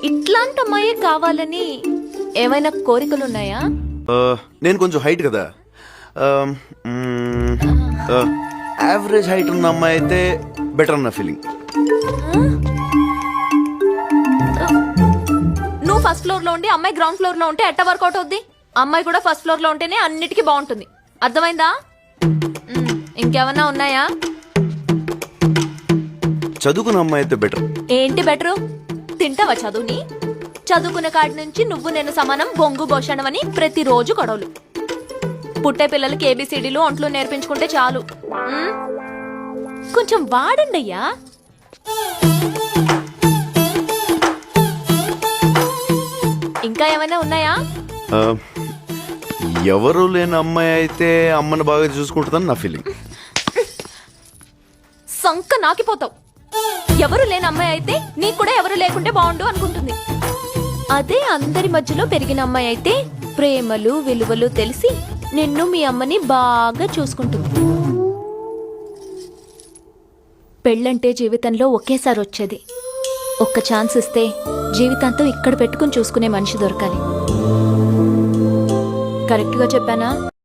ఇట్లాంటి అమ్మాయే కావాలని ఏమైనా కోరికలున్నాయా? నేను కొంచెం హైట్ కదా, యావరేజ్ హైట్ ఉన్న అమ్మాయి అయితే బెటర్ అన్న ఫీలింగ్. నువ్వు ఫస్ట్ ఫ్లోర్ లో ఉండి అమ్మాయి గ్రౌండ్ ఫ్లోర్ లో ఉంటే ఎట్ట వర్కౌట్ అవుద్ది? అమ్మాయి కూడా ఫస్ట్ ఫ్లోర్ లో ఉంటేనే అన్నిటికీ బాగుంటుంది. అర్థమైందా? ఇంకేమన్నా ఉన్నాయా? చదువుకున్న అమ్మాయి అయితే బెటర్. ఏంటి బెటరు? తింటావా చదువుని? చదువుకున్న కాడి నుంచి నువ్వు నేను సమానం, బొంగు భోషణం అని ప్రతిరోజు గొడవలు. పుట్టే పిల్లలకి ఏబిసిడీలు ఒంట్లో నేర్పించుకుంటే చాలు. కొంచెం వాడండి అయ్యా. ఇంకా ఏమైనా ఉన్నాయా? ఎవరు లేని అమ్మాయి అయితే అమ్మని బాగా చూసుకుంటుందని నా ఫీలింగ్. సంక నాకిపోతావు. ఎవరు లేని అమ్మాయి అయితే నీకు కూడా ఎవరు లేకుంటే బాగుండు అనుకుంటుంది. అదే అందరి మధ్యలో పెరిగిన అమ్మాయి అయితే ప్రేమలు విలువలు తెలిసి నిన్ను మీ అమ్మని బాగా చూసుకుంటుంది. పెళ్ళంటే జీవితంలో ఒకేసారి వచ్చేది. ఒక్క ఛాన్స్ ఇస్తే జీవితాంతం ఇక్కడ పెట్టుకుని చూసుకునే మనిషి దొరకాలి. కరెక్ట్గా చెప్పానా?